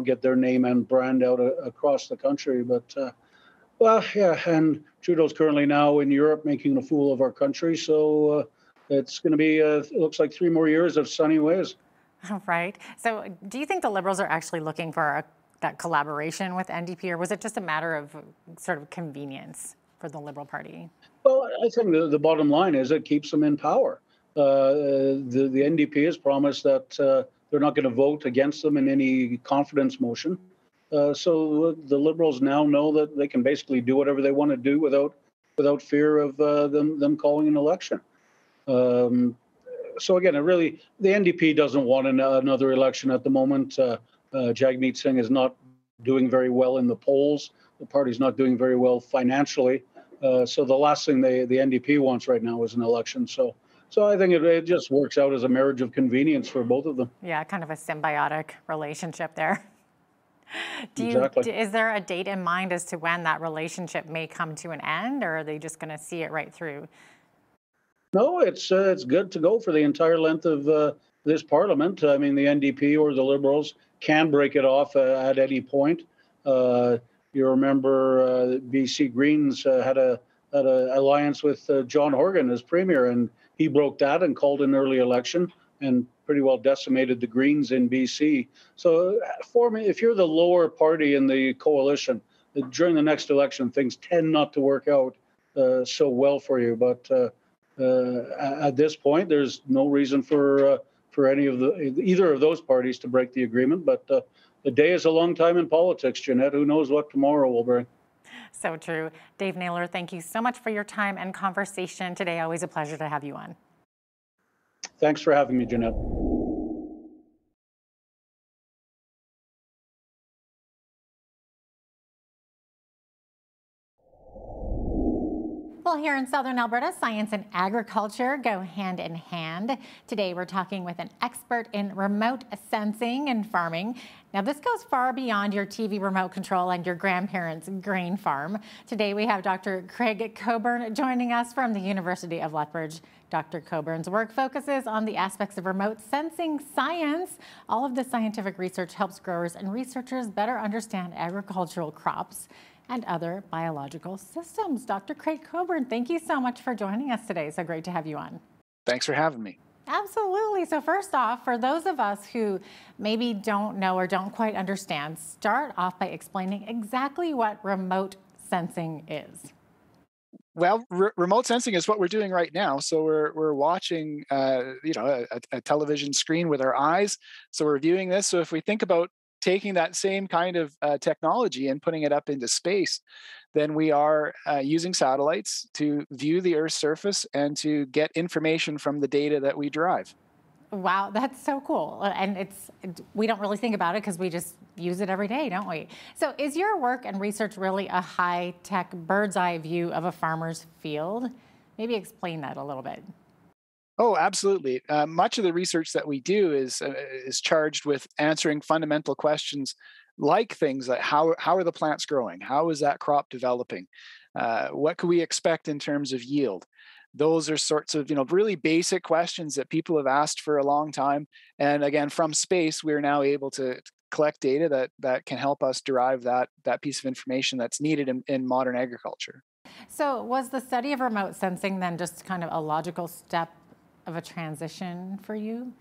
get their name and brand out across the country. But and Trudeau's currently now in Europe making a fool of our country, so it's going to be it looks like 3 more years of sunny ways. Right. So, do you think the Liberals are actually looking for that collaboration with NDP, or was it just a matter of sort of convenience for the Liberal Party? Well, I think the bottom line is it keeps them in power. The NDP has promised that they're not going to vote against them in any confidence motion. So the Liberals now know that they can basically do whatever they want to do without fear of them calling an election. So again, the NDP doesn't want another election at the moment. Jagmeet Singh is not doing very well in the polls. The party's not doing very well financially. So the last thing the NDP wants right now is an election. So I think it just works out as a marriage of convenience for both of them. Yeah, kind of a symbiotic relationship there. Exactly. Is there a date in mind as to when that relationship may come to an end, or are they just going to see it right through? No, it's good to go for the entire length of this Parliament. I mean, the NDP or the Liberals can break it off at any point. You remember BC Greens had a alliance with John Horgan as Premier, and he broke that and called an early election and pretty well decimated the Greens in BC. So for me, if you're the lower party in the coalition, during the next election, things tend not to work out so well for you. But at this point, there's no reason for either of those parties to break the agreement. But the day is a long time in politics, Jeanette. Who knows what tomorrow will bring? So true. Dave Naylor, thank you so much for your time and conversation today. Always a pleasure to have you on. Thanks for having me, Jeanette. Well, here in southern Alberta, science and agriculture go hand in hand. Today, we're talking with an expert in remote sensing and farming. Now, this goes far beyond your TV remote control and your grandparents' grain farm. Today, we have Dr. Craig Coburn joining us from the University of Lethbridge. Dr. Coburn's work focuses on the aspects of remote sensing science. All of the scientific research helps growers and researchers better understand agricultural crops and other biological systems. Dr. Craig Coburn, thank you so much for joining us today. So great to have you on. Thanks for having me. Absolutely. So first off, for those of us who maybe don't know or don't quite understand, start off by explaining exactly what remote sensing is. Well, remote sensing is what we're doing right now. So we're watching, a television screen with our eyes. So we're viewing this. So if we think about taking that same kind of technology and putting it up into space, then we are using satellites to view the Earth's surface and to get information from the data that we derive. Wow, that's so cool. And we don't really think about it because we just use it every day, don't we? So is your work and research really a high-tech bird's eye view of a farmer's field? Maybe explain that a little bit. Oh, absolutely. Much of the research that we do is charged with answering fundamental questions like things like how are the plants growing? How is that crop developing? What could we expect in terms of yield? Those are sorts of really basic questions that people have asked for a long time. And again, from space, we're now able to collect data that can help us derive that piece of information that's needed in modern agriculture. So was the study of remote sensing then just kind of a logical step of a transition for you?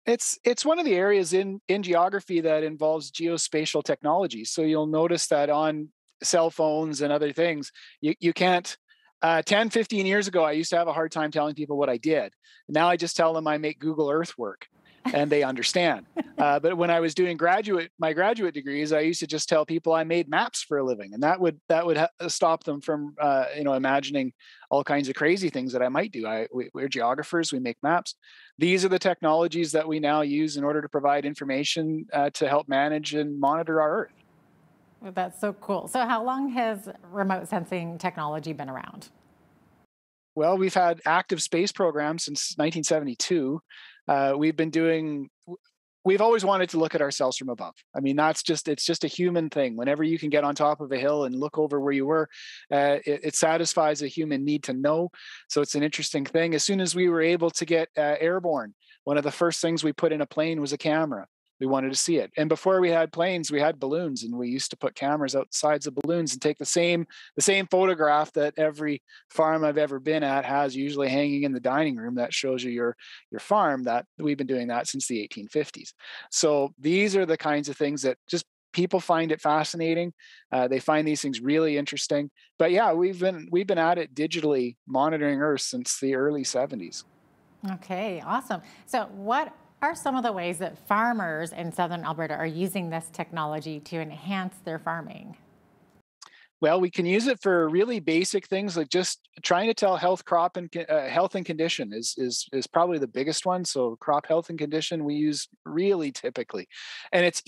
It's one of the areas in geography that involves geospatial technology. So you'll notice that on cell phones and other things, you can't 10, 15 years ago, I used to have a hard time telling people what I did. Now I just tell them I make Google Earth work and they understand. But when I was doing my graduate degrees, I used to just tell people I made maps for a living, and that would stop them from imagining all kinds of crazy things that I might do. We're geographers, we make maps. These are the technologies that we now use in order to provide information to help manage and monitor our Earth. That's so cool. So how long has remote sensing technology been around? Well, we've had active space programs since 1972. We've always wanted to look at ourselves from above. I mean, it's just a human thing. Whenever you can get on top of a hill and look over where you were, it satisfies a human need to know. So it's an interesting thing. As soon as we were able to get airborne, one of the first things we put in a plane was a camera. We wanted to see it. And before we had planes, we had balloons, and we used to put cameras out the sides of balloons and take the same photograph that every farm I've ever been at has, usually hanging in the dining room, that shows you your farm. That we've been doing that since the 1850s. So these are the kinds of things that just people find it fascinating. They find these things really interesting. But yeah, we've been at it digitally monitoring Earth since the early 70s. Okay, awesome. So what are some of the ways that farmers in southern Alberta are using this technology to enhance their farming? Well, we can use it for really basic things like just trying to tell health and condition is probably the biggest one. So crop health and condition we use really typically, and it's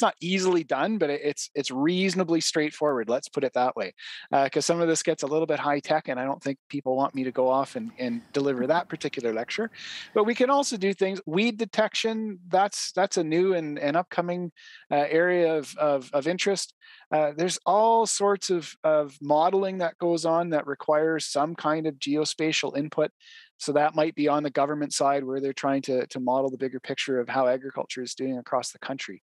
not easily done, but it's reasonably straightforward. Let's put it that way, because some of this gets a little bit high tech, and I don't think people want me to go off and deliver that particular lecture. But we can also do things weed detection. That's a new and upcoming area of interest. There's all sorts of modeling that goes on that requires some kind of geospatial input. So that might be on the government side, where they're trying to model the bigger picture of how agriculture is doing across the country.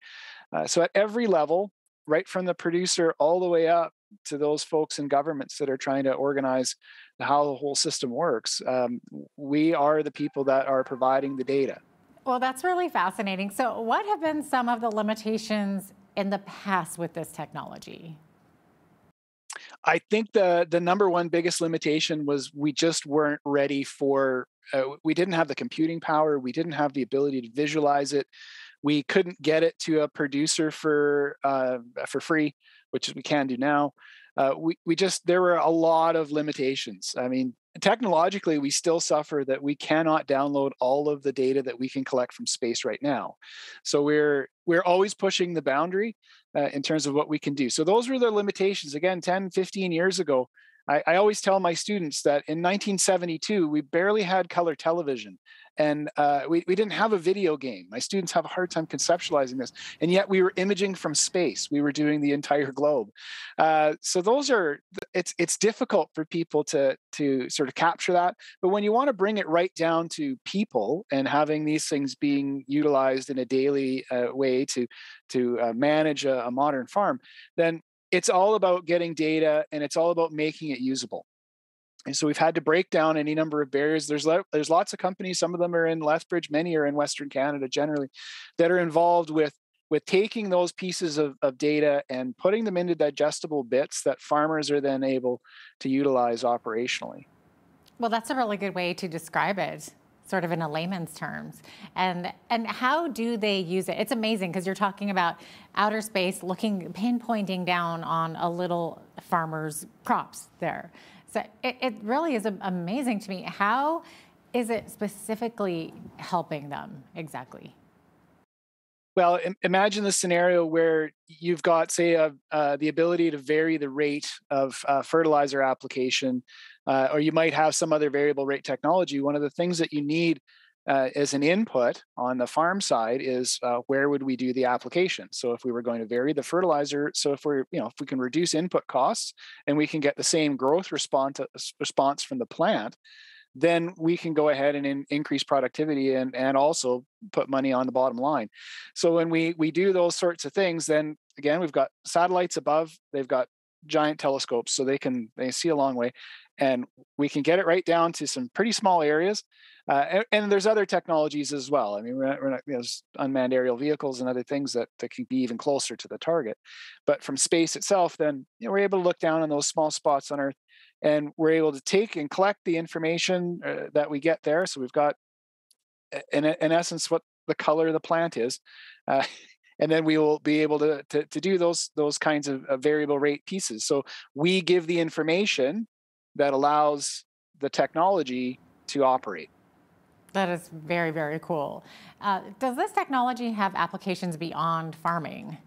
So at every level, right from the producer all the way up to those folks in governments that are trying to organize how the whole system works, we are the people that are providing the data. Well, that's really fascinating. So what have been some of the limitations in the past with this technology? I think the number one biggest limitation was we just weren't ready for, we didn't have the computing power. We didn't have the ability to visualize it. We couldn't get it to a producer for free, which we can do now. There were a lot of limitations. I mean, technologically, we still suffer that we cannot download all of the data that we can collect from space right now. So we're always pushing the boundary in terms of what we can do. So those were the limitations. Again, 10, 15 years ago, I always tell my students that in 1972, we barely had color television, and we didn't have a video game. My students have a hard time conceptualizing this, and yet we were imaging from space. We were doing the entire globe. So it's difficult for people to sort of capture that. But when you want to bring it right down to people and having these things being utilized in a daily way to manage a modern farm, then it's all about getting data, and it's all about making it usable. And so we've had to break down any number of barriers. There's lots of companies, some of them are in Lethbridge, many are in Western Canada generally, that are involved with taking those pieces of data and putting them into digestible bits that farmers are then able to utilize operationally. Well, that's a really good way to describe it, sort of in a layman's terms. And how do they use it? It's amazing because you're talking about outer space, pinpointing down on a little farmer's crops there. So it really is amazing to me. How is it specifically helping them exactly? Well, imagine the scenario where you've got, say, the ability to vary the rate of fertilizer application, or you might have some other variable rate technology. One of the things that you need as an input on the farm side is where would we do the application? So if we were going to vary the fertilizer, so if we can reduce input costs and we can get the same growth response from the plant, then we can go ahead and increase productivity and also put money on the bottom line. So when we do those sorts of things, then again, we've got satellites above, they've got giant telescopes, so they see a long way, and we can get it right down to some pretty small areas. And there's other technologies as well. I mean, we're not, there's unmanned aerial vehicles and other things that can be even closer to the target. But from space itself, then we're able to look down on those small spots on Earth, and we're able to take and collect the information that we get there. So we've got, in essence, what the color of the plant is. And then we will be able to do those kinds of variable rate pieces. So we give the information that allows the technology to operate. That is very, very cool. Does this technology have applications beyond farming?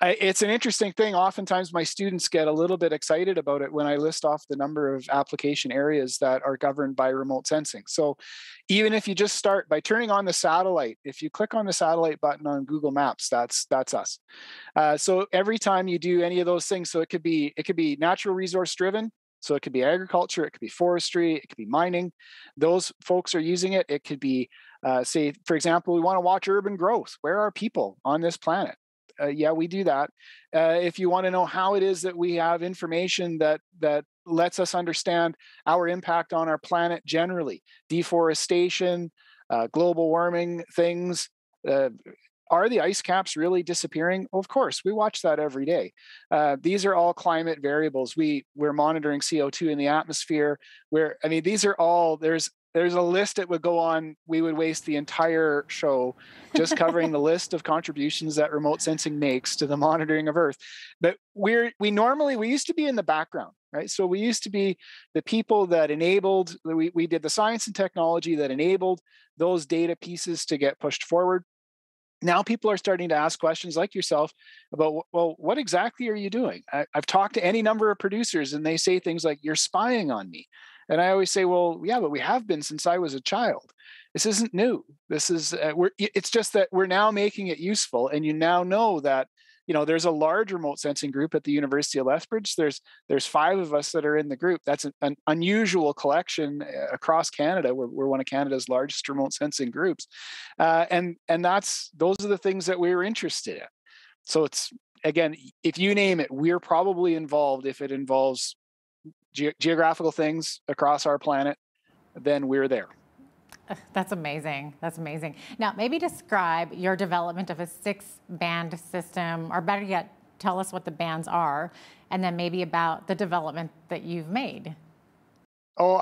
It's an interesting thing. Oftentimes my students get a little bit excited about it when I list off the number of application areas that are governed by remote sensing. So even if you just start by turning on the satellite, if you click on the satellite button on Google Maps, that's us. So every time you do any of those things, so it could be natural resource driven. So it could be agriculture, it could be forestry, it could be mining. Those folks are using it. It could be, say, for example, we want to watch urban growth. Where are people on this planet? Yeah, we do that. If you want to know how it is that we have information that lets us understand our impact on our planet generally, deforestation, global warming things, are the ice caps really disappearing? Well, of course, we watch that every day. These are all climate variables. We're monitoring CO2 in the atmosphere. These are all, there's a list that would go on. We would waste the entire show just covering the list of contributions that remote sensing makes to the monitoring of Earth. But we used to be in the background, right? So we used to be the people that enabled, we did the science and technology that enabled those data pieces to get pushed forward. Now people are starting to ask questions like yourself about, well, what exactly are you doing? I've talked to any number of producers and they say things like, you're spying on me. And I always say, well, yeah, but we have been since I was a child. This isn't new. This is, it's just that we're now making it useful. And you now know that, there's a large remote sensing group at the University of Lethbridge. There's 5 of us that are in the group. That's an unusual collection across Canada. We're one of Canada's largest remote sensing groups. And those are the things that we're interested in. So it's, again, if you name it, we're probably involved. If it involves geographical things across our planet, then we're there. That's amazing. That's amazing. Now, maybe describe your development of a 6-band system, or better yet, tell us what the bands are, and then maybe about the development that you've made. Oh,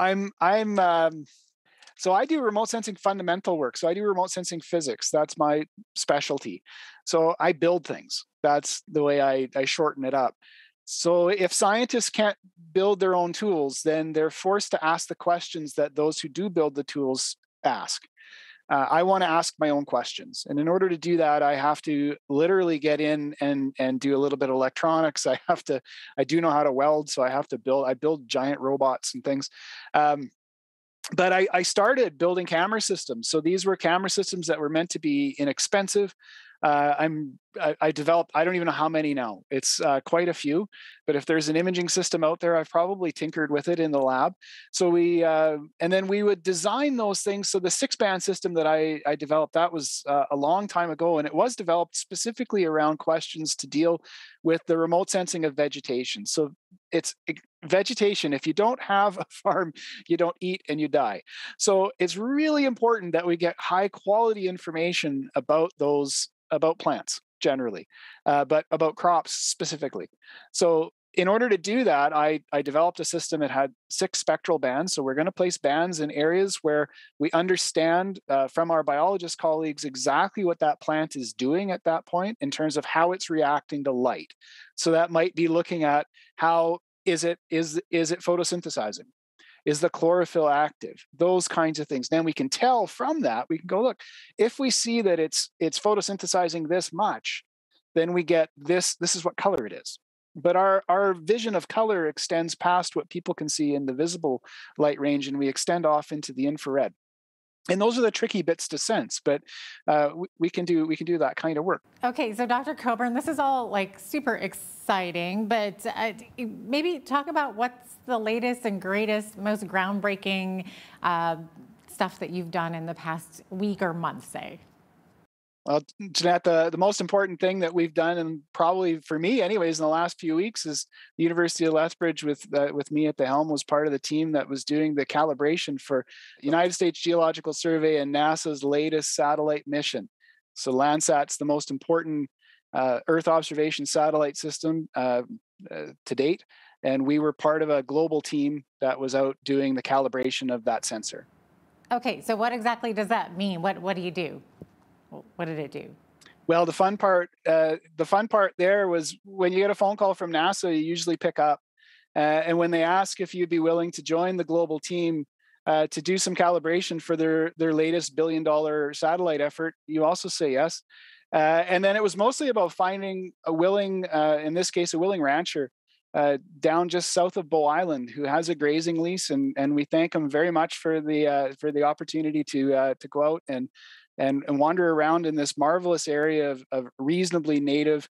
so I do remote sensing fundamental work. So I do remote sensing physics. That's my specialty. So I build things. That's the way I shorten it up. So if scientists can't build their own tools, then they're forced to ask the questions that those who do build the tools ask. I want to ask my own questions. And in order to do that, I have to literally get in and do a little bit of electronics. I do know how to weld, so I build giant robots and things. But I started building camera systems. So these were camera systems that were meant to be inexpensive. I developed, I don't even know how many now. It's quite a few, but if there's an imaging system out there, I've probably tinkered with it in the lab. So and then we would design those things. So the 6-band system that I developed, that was a long time ago, and it was developed specifically around questions to deal with the remote sensing of vegetation. So it's vegetation. If you don't have a farm, you don't eat and you die. So it's really important that we get high quality information about plants generally, but about crops specifically. So in order to do that, I developed a system that had 6 spectral bands. So we're going to place bands in areas where we understand from our biologist colleagues exactly what that plant is doing at that point in terms of how it's reacting to light. So that might be looking at how is it photosynthesizing? Is the chlorophyll active? Those kinds of things. Then we can tell from that, we can go, look, if we see that it's photosynthesizing this much, then we get this is what color it is. But our vision of color extends past what people can see in the visible light range, and we extend off into the infrared. And those are the tricky bits to sense, but we can do that kind of work. Okay, so Dr. Coburn, this is all like super exciting, but maybe talk about what's the latest and greatest, most groundbreaking stuff that you've done in the past week or month, say. Well, Jeanette, the most important thing that we've done, and probably for me anyways, in the last few weeks, is the University of Lethbridge with me at the helm was part of the team that was doing the calibration for United States Geological Survey and NASA's latest satellite mission. So Landsat's the most important Earth observation satellite system to date, and we were part of a global team that was out doing the calibration of that sensor. Okay, so what exactly does that mean? What do you do? What did it do? Well, the fun part there was when you get a phone call from NASA, you usually pick up. And when they ask if you'd be willing to join the global team to do some calibration for their latest $1 billion satellite effort, you also say yes. And then it was mostly about finding a willing, in this case, a willing rancher down just south of Bow Island who has a grazing lease, and we thank him very much for the opportunity to go out and wander around in this marvelous area of reasonably native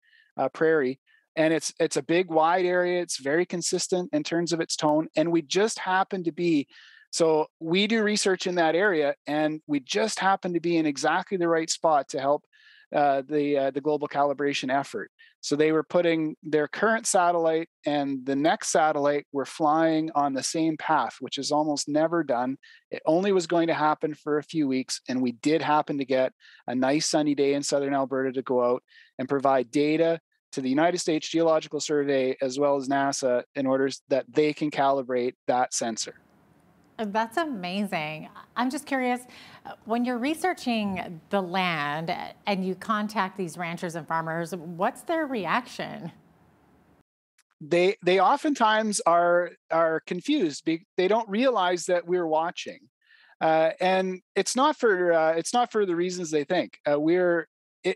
prairie. And it's a big, wide area. It's very consistent in terms of its tone. And we just happen to be, so we do research in that area, and we just happen to be in exactly the right spot to help the global calibration effort. So they were putting their current satellite and the next satellite were flying on the same path, which is almost never done. It only was going to happen for a few weeks, and we did happen to get a nice sunny day in southern Alberta to go out and provide data to the United States Geological Survey as well as NASA in order that they can calibrate that sensor. That's amazing. I'm just curious, when you're researching the land and you contact these ranchers and farmers, what's their reaction? They oftentimes are confused. They don't realize that we're watching, and it's not for the reasons they think.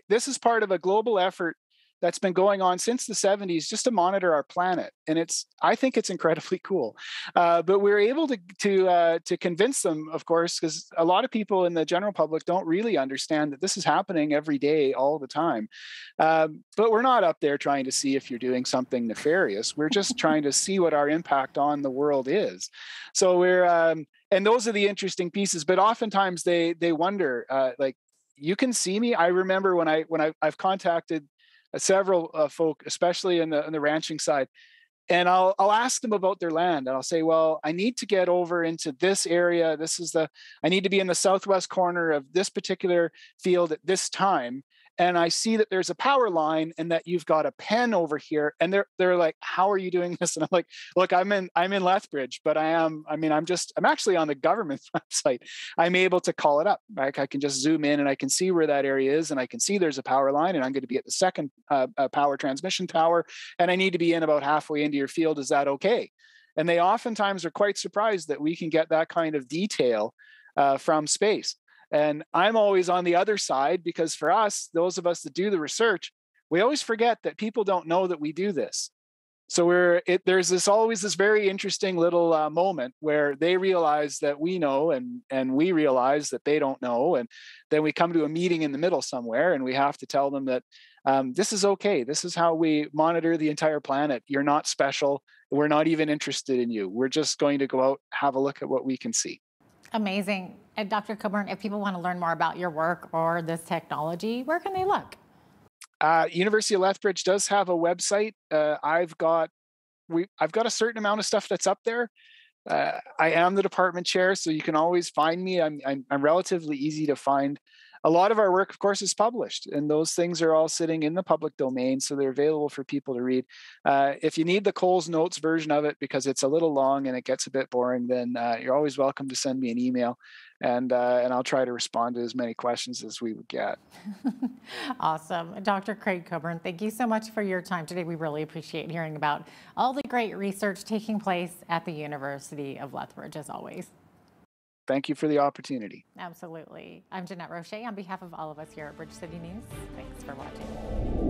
This is part of a global effort that's been going on since the 70s just to monitor our planet. And I think it's incredibly cool. But we're able to convince them, of course, because a lot of people in the general public don't really understand that this is happening every day, all the time. But we're not up there trying to see if you're doing something nefarious. We're just trying to see what our impact on the world is. So and those are the interesting pieces. But oftentimes they wonder, like, you can see me. I remember when I've contacted several folk, especially in the ranching side, and I'll ask them about their land, and I'll say, well, I need to get over into this area. I need to be in the southwest corner of this particular field at this time. And I see that there's a power line and that you've got a pen over here. And they're like, how are you doing this? And I'm like, look, I'm in Lethbridge, but I'm actually on the government website. I'm able to call it up. Right? I can just zoom in and I can see where that area is. And I can see there's a power line, and I'm going to be at the second power transmission tower. And I need to be in about halfway into your field. Is that okay? And they oftentimes are quite surprised that we can get that kind of detail from space. And I'm always on the other side because for us, those of us that do the research, we always forget that people don't know that we do this. So there's always this very interesting little moment where they realize that we know, and we realize that they don't know, and then we come to a meeting in the middle somewhere, and we have to tell them that this is okay. This is how we monitor the entire planet. You're not special. We're not even interested in you. We're just going to go out, have a look at what we can see. Amazing. And Dr. Coburn, if people want to learn more about your work or this technology, where can they look? University of Lethbridge does have a website. I've got a certain amount of stuff that's up there. I am the department chair, so you can always find me. I'm relatively easy to find. A lot of our work, of course, is published, and those things are all sitting in the public domain, so they're available for people to read. If you need the Coles Notes version of it because it's a little long and it gets a bit boring, then you're always welcome to send me an email, and I'll try to respond to as many questions as we would get. Awesome. Dr. Craig Coburn, thank you so much for your time today. We really appreciate hearing about all the great research taking place at the University of Lethbridge, as always. Thank you for the opportunity. Absolutely. I'm Jeanette Roche on behalf of all of us here at Bridge City News. Thanks for watching.